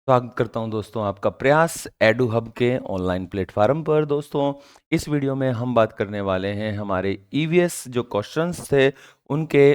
स्वागत करता हूं दोस्तों आपका प्रयास एडू हब के ऑनलाइन प्लेटफॉर्म पर। दोस्तों इस वीडियो में हम बात करने वाले हैं हमारे ईवीएस जो क्वेश्चंस थे उनके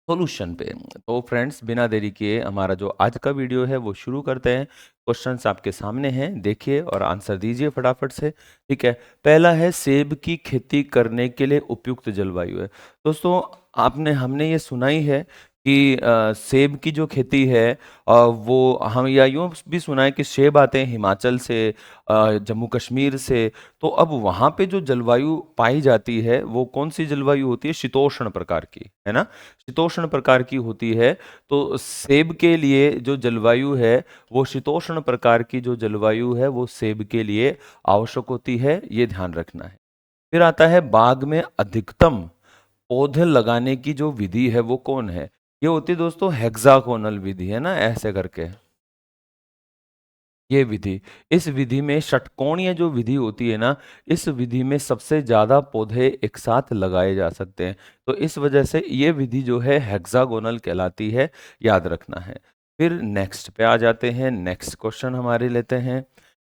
सॉल्यूशन पे। तो फ्रेंड्स बिना देरी किए हमारा जो आज का वीडियो है वो शुरू करते हैं। क्वेश्चंस आपके सामने हैं, देखिए और आंसर दीजिए फटाफट से। ठीक है। पहला है सेब की खेती करने के लिए उपयुक्त जलवायु है। दोस्तों आपने हमने ये सुना ही है कि सेब की जो खेती है वो हम या यूँ भी सुना है कि सेब आते हैं हिमाचल से, जम्मू कश्मीर से। तो अब वहाँ पे जो जलवायु पाई जाती है वो कौन सी जलवायु होती है? शीतोष्ण प्रकार की, है ना। शीतोष्ण प्रकार की होती है। तो सेब के लिए जो जलवायु है वो शीतोष्ण प्रकार की जो जलवायु है वो सेब के लिए आवश्यक होती है, ये ध्यान रखना है। फिर आता है बाग में अधिकतम पौधे लगाने की जो विधि है वो कौन है? ये होती है दोस्तों हेक्सागोनल विधि, है ना, ऐसे करके ये विधि। इस विधि में षटकोणीय जो विधि होती है ना, इस विधि में सबसे ज्यादा पौधे एक साथ लगाए जा सकते हैं। तो इस वजह से ये विधि जो है हेक्सागोनल कहलाती है, याद रखना है। फिर नेक्स्ट पे आ जाते हैं, नेक्स्ट क्वेश्चन हमारे लेते हैं।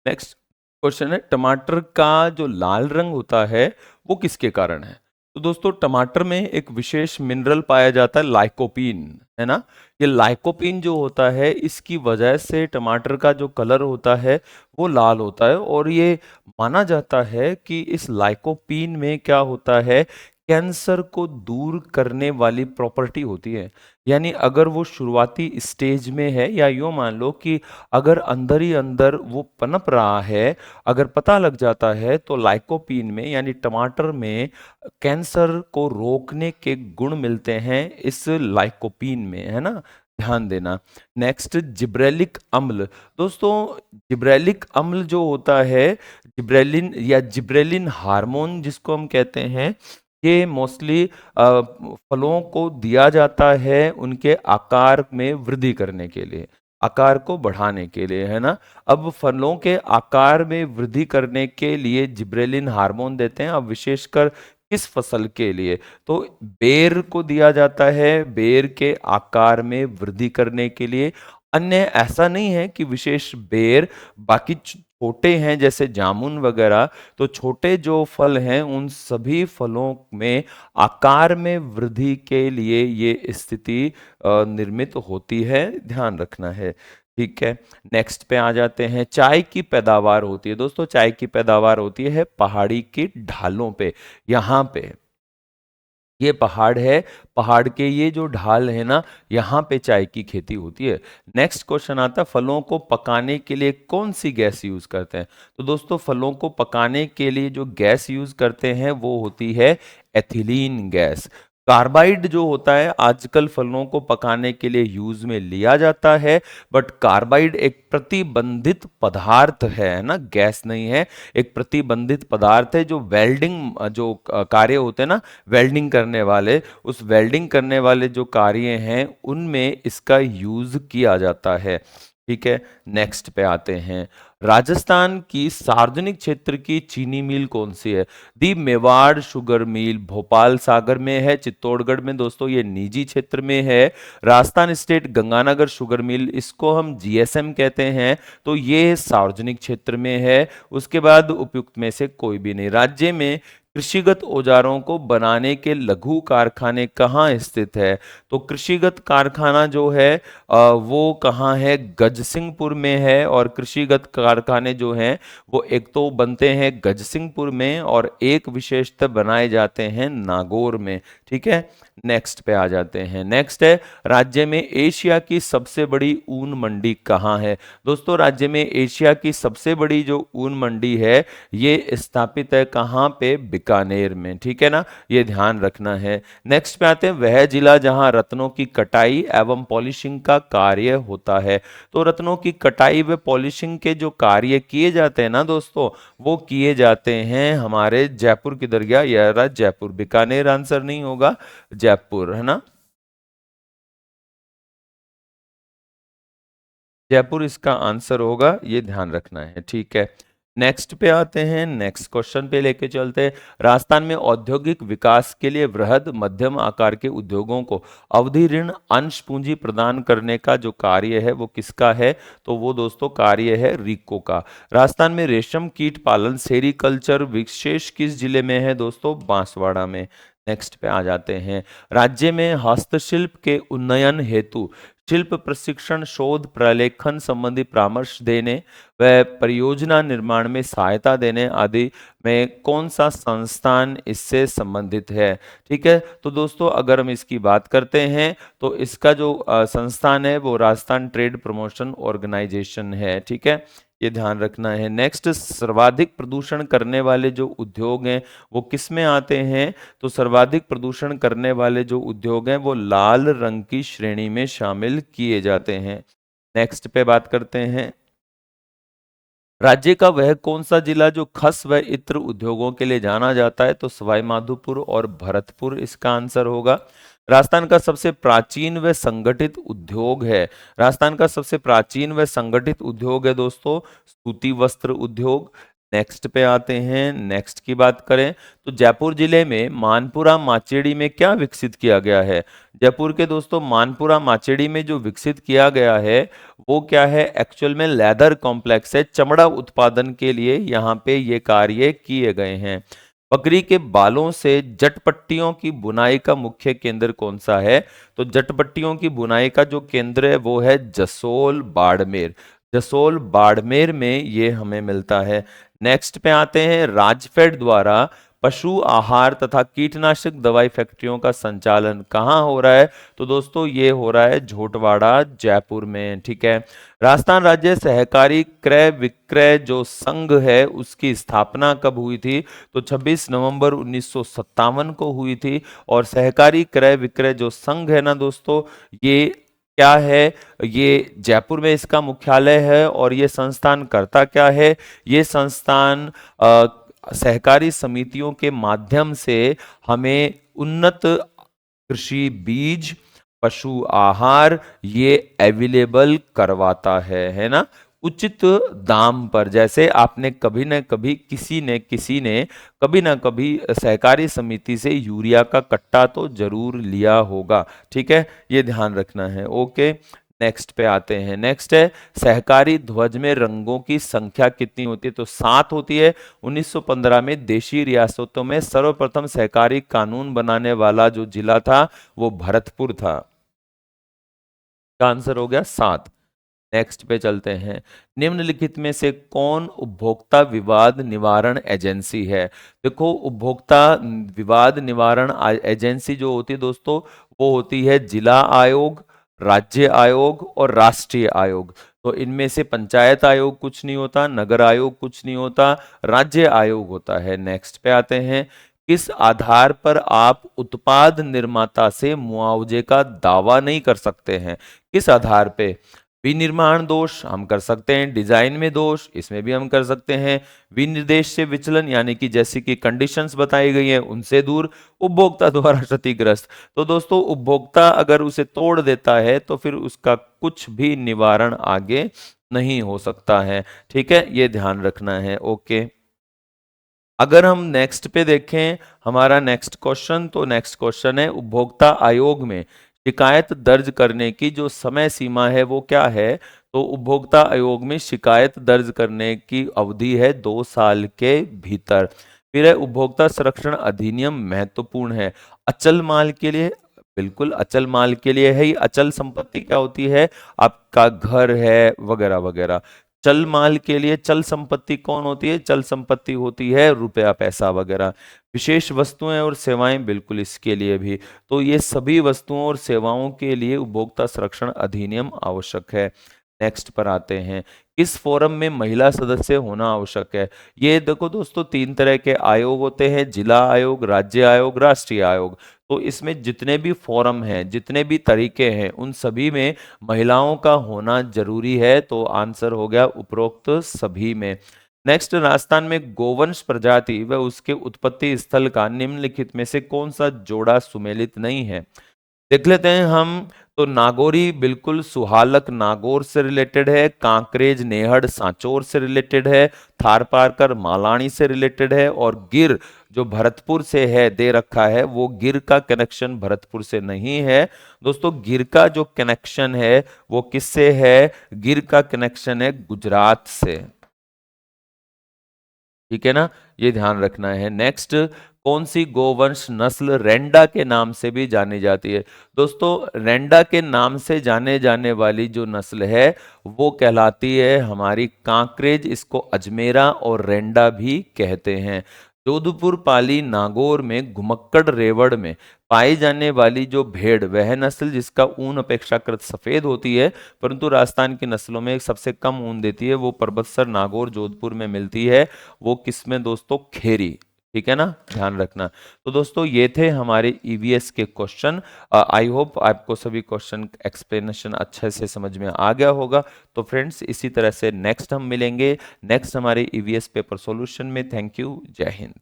नेक्स्ट क्वेश्चन है टमाटर का जो लाल रंग होता है वो किसके कारण है? तो दोस्तों टमाटर में एक विशेष मिनरल पाया जाता है लाइकोपीन, है ना। ये लाइकोपीन जो होता है इसकी वजह से टमाटर का जो कलर होता है वो लाल होता है। और ये माना जाता है कि इस लाइकोपीन में क्या होता है, कैंसर को दूर करने वाली प्रॉपर्टी होती है। यानी अगर वो शुरुआती स्टेज में है, या यूँ मान लो कि अगर अंदर ही अंदर वो पनप रहा है, अगर पता लग जाता है तो लाइकोपीन में यानी टमाटर में कैंसर को रोकने के गुण मिलते हैं इस लाइकोपीन में, है ना। ध्यान देना। नेक्स्ट जिब्रेलिक अम्ल। दोस्तों जिब्रेलिक अम्ल जो होता है, जिब्रेलिन या जिब्रेलिन हार्मोन जिसको हम कहते हैं, ये मोस्टली फलों को दिया जाता है उनके आकार में वृद्धि करने के लिए, आकार को बढ़ाने के लिए, है ना। अब फलों के आकार में वृद्धि करने के लिए जिब्रेलिन हार्मोन देते हैं। अब विशेषकर किस फसल के लिए? तो बेर को दिया जाता है, बेर के आकार में वृद्धि करने के लिए। अन्य ऐसा नहीं है कि विशेष बेर, बाकी छोटे हैं जैसे जामुन वगैरह, तो छोटे जो फल हैं उन सभी फलों में आकार में वृद्धि के लिए ये स्थिति निर्मित होती है, ध्यान रखना है। ठीक है। नेक्स्ट पे आ जाते हैं, चाय की पैदावार होती है। दोस्तों चाय की पैदावार होती है पहाड़ी की ढालों पे, यहाँ पे ये पहाड़ है, पहाड़ के ये जो ढाल है ना, यहाँ पे चाय की खेती होती है। नेक्स्ट क्वेश्चन आता है फलों को पकाने के लिए कौन सी गैस यूज करते हैं? तो दोस्तों फलों को पकाने के लिए जो गैस यूज करते हैं वो होती है एथिलीन गैस। कार्बाइड जो होता है आजकल फलों को पकाने के लिए यूज में लिया जाता है, बट कार्बाइड एक प्रतिबंधित पदार्थ है ना, गैस नहीं है। एक प्रतिबंधित पदार्थ है जो वेल्डिंग जो कार्य होते हैं ना, वेल्डिंग करने वाले, उस वेल्डिंग करने वाले जो कार्य हैं उनमें इसका यूज किया जाता है। ठीक है। नेक्स्ट पे आते हैं, राजस्थान की सार्वजनिक क्षेत्र की चीनी मिल कौन सी है? दी मेवाड़ शुगर मिल भोपाल सागर में है, चित्तौड़गढ़ में दोस्तों ये निजी क्षेत्र में है। Rajasthan state Ganganagar sugar mill, इसको हम जीएसएम कहते हैं, तो ये सार्वजनिक क्षेत्र में है। उसके बाद उपयुक्त में से कोई भी नहीं। राज्य में कृषिगत औजारों को बनाने के लघु कारखाने कहाँ स्थित है? तो कृषिगत कारखाना जो है वो कहाँ है? गजसिंहपुर में है। और कृषिगत कारखाने जो हैं वो एक तो बनते हैं गजसिंहपुर में और एक विशेषतः बनाए जाते हैं नागौर में। ठीक है। नेक्स्ट पे आ जाते हैं, नेक्स्ट है राज्य में एशिया की सबसे बड़ी ऊन मंडी कहाँ है? दोस्तों राज्य में एशिया की सबसे बड़ी जो ऊन मंडी है ये स्थापित है कहाँ पे? बीकानेर में। ठीक है ना, ये ध्यान रखना है। नेक्स्ट पे आते हैं, वह जिला जहां रत्नों की कटाई एवं पॉलिशिंग का कार्य होता है। तो रत्नों की कटाई व पॉलिशिंग के जो कार्य किए जाते हैं ना दोस्तों, वो किए जाते हैं हमारे जयपुर की दरगाह, यह रहा जयपुर। बीकानेर आंसर नहीं होगा, जयपुर, है ना। जयपुर इसका आंसर होगा, ये ध्यान रखना है। ठीक है। नेक्स्ट पे आते हैं, नेक्स्ट क्वेश्चन पे लेके चलते हैं। राजस्थान में औद्योगिक विकास के लिए वृहद मध्यम आकार के उद्योगों को अवधि ऋण अंश पूंजी प्रदान करने का जो कार्य है वो किसका है? तो वो दोस्तों कार्य है रीको का। राजस्थान में रेशम कीट पालन सेरीकल्चर विशेष किस जिले में है दोस्तों? बांसवाड़ा में। नेक्स्ट पे आ जाते हैं। राज्य में हस्तशिल्प के उन्नयन हेतु शिल्प प्रशिक्षण, शोध, प्रलेखन संबंधी परामर्श देने व परियोजना निर्माण में सहायता देने आदि में कौन सा संस्थान इससे संबंधित है? ठीक है, तो दोस्तों अगर हम इसकी बात करते हैं तो इसका जो संस्थान है वो राजस्थान ट्रेड प्रमोशन ऑर्गेनाइजेशन है। ठीक है, ये ध्यान रखना है। नेक्स्ट, सर्वाधिक प्रदूषण करने वाले जो उद्योग हैं वो किस में आते हैं? तो सर्वाधिक प्रदूषण करने वाले जो उद्योग हैं वो लाल रंग की श्रेणी में शामिल किए जाते हैं। नेक्स्ट पे बात करते हैं। राज्य का वह कौन सा जिला जो खस व इत्र उद्योगों के लिए जाना जाता है? तो सवाई माधोपुर और भरतपुर इसका आंसर होगा। राजस्थान का सबसे प्राचीन व संगठित उद्योग है। राजस्थान का सबसे प्राचीन व संगठित उद्योग है दोस्तों सूती वस्त्र उद्योग। नेक्स्ट पे आते हैं। नेक्स्ट की बात करें तो जयपुर जिले में मानपुरा माचेड़ी में क्या विकसित किया गया है? जयपुर के दोस्तों मानपुरा माचेड़ी में जो विकसित किया गया है वो क्या है? एक्चुअल में लेदर कॉम्प्लेक्स है, चमड़ा उत्पादन के लिए यहाँ पे ये कार्य किए गए हैं। बकरी के बालों से जटपट्टियों की बुनाई का मुख्य केंद्र कौन सा है? तो जटपट्टियों की बुनाई का जो केंद्र है वो है जसोल बाड़मेर। जसोल बाड़मेर में ये हमें मिलता है। नेक्स्ट पे आते हैं। राजफेड द्वारा पशु आहार तथा कीटनाशक दवाई फैक्ट्रियों का संचालन कहाँ हो रहा है? तो दोस्तों ये हो रहा है झोटवाड़ा जयपुर में। ठीक है, राजस्थान राज्य सहकारी क्रय विक्रय जो संघ है उसकी स्थापना कब हुई थी? तो 26 नवंबर 1957 को हुई थी। और सहकारी क्रय विक्रय जो संघ है ना दोस्तों, ये क्या है? ये जयपुर में इसका मुख्यालय है। और ये संस्थान करता क्या है? ये संस्थान सहकारी समितियों के माध्यम से हमें उन्नत कृषि बीज, पशु आहार ये अवेलेबल करवाता है ना, उचित दाम पर। जैसे आपने कभी न कभी किसी ने कभी ना कभी सहकारी समिति से यूरिया का कट्टा तो जरूर लिया होगा। ठीक है, ये ध्यान रखना है। ओके, नेक्स्ट पे आते हैं। नेक्स्ट है सहकारी ध्वज में रंगों की संख्या कितनी होती है? तो 7 होती है। 1915 में देशी रियासतों में सर्वप्रथम सहकारी कानून बनाने वाला जो जिला था वो भरतपुर था। का आंसर हो गया 7। नेक्स्ट पे चलते हैं। निम्नलिखित में से कौन उपभोक्ता विवाद निवारण एजेंसी है? देखो, उपभोक्ता विवाद निवारण एजेंसी जो होती है दोस्तों वो होती है जिला आयोग, राज्य आयोग और राष्ट्रीय आयोग। तो इनमें से पंचायत आयोग कुछ नहीं होता, नगर आयोग कुछ नहीं होता, राज्य आयोग होता है। नेक्स्ट पे आते हैं। किस आधार पर आप उत्पाद निर्माता से मुआवजे का दावा नहीं कर सकते हैं? किस आधार पे? विनिर्माण दोष हम कर सकते हैं, डिजाइन में दोष इसमें भी हम कर सकते हैं, विनिर्देश से विचलन यानी कि जैसी कि कंडीशंस बताई गई हैं उनसे दूर, उपभोक्ता द्वारा क्षतिग्रस्त। तो दोस्तों उपभोक्ता अगर उसे तोड़ देता है तो फिर उसका कुछ भी निवारण आगे नहीं हो सकता है। ठीक है, ये ध्यान रखना है। ओके, अगर हम नेक्स्ट पे देखें हमारा नेक्स्ट क्वेश्चन, तो नेक्स्ट क्वेश्चन है उपभोक्ता आयोग में शिकायत दर्ज करने की जो समय सीमा है वो क्या है? तो उपभोक्ता आयोग में शिकायत दर्ज करने की अवधि है 2 साल के भीतर। फिर है उपभोक्ता संरक्षण अधिनियम महत्वपूर्ण है अचल माल के लिए। बिल्कुल अचल माल के लिए है। ये अचल संपत्ति क्या होती है? आपका घर है वगैरह वगैरह। चल माल के लिए चल संपत्ति कौन होती है? चल संपत्ति होती है रुपया पैसा वगैरह। विशेष वस्तुएं और सेवाएं बिल्कुल इसके लिए भी। तो ये सभी वस्तुओं और सेवाओं के लिए उपभोक्ता संरक्षण अधिनियम आवश्यक है। नेक्स्ट पर आते हैं। किस फोरम में महिला सदस्य होना आवश्यक है? ये देखो दोस्तों 3 तरह के आयोग होते हैं, जिला आयोग, राज्य आयोग, राष्ट्रीय आयोग। तो इसमें जितने भी फोरम हैं, जितने भी तरीके हैं, उन सभी में महिलाओं का होना जरूरी है। तो आंसर हो गया उपरोक्त सभी में। नेक्स्ट, राजस्थान में गोवंश प्रजाति व उसके उत्पत्ति स्थल का निम्नलिखित में से कौन सा जोड़ा सुमेलित नहीं है? देख लेते हैं हम। तो नागौरी बिल्कुल सुहालक नागौर से रिलेटेड है, कांकरेज नेहड़ सांचौर से रिलेटेड है, थारपारकर मालानी से रिलेटेड है, और गिर जो भरतपुर से है दे रखा है, वो गिर का कनेक्शन भरतपुर से नहीं है। दोस्तों गिर का जो कनेक्शन है वो किससे है? गिर का कनेक्शन है गुजरात से। ठीक है ना, ये ध्यान रखना है। नेक्स्ट, कौन सी गोवंश नस्ल रेंडा के नाम से भी जानी जाती है? दोस्तों रेंडा के नाम से जाने जाने वाली जो नस्ल है वो कहलाती है हमारी कांकरेज, इसको अजमेरा और रेंडा भी कहते हैं। जोधपुर पाली नागौर में घुमक्कड़ रेवड़ में पाई जाने वाली जो भेड़, वह नस्ल जिसका ऊन अपेक्षाकृत सफेद होती है परंतु राजस्थान की नस्लों में सबसे कम ऊन देती है, वो परबतसर नागौर जोधपुर में मिलती है। वो किसमें दोस्तों? खेरी। ठीक है ना, ध्यान रखना। तो दोस्तों ये थे हमारे ईवीएस के क्वेश्चन। आई होप आपको सभी क्वेश्चन एक्सप्लेनेशन अच्छे से समझ में आ गया होगा। तो फ्रेंड्स इसी तरह से नेक्स्ट हम मिलेंगे नेक्स्ट हमारे ईवीएस पेपर सॉल्यूशन में। थैंक यू, जय हिंद।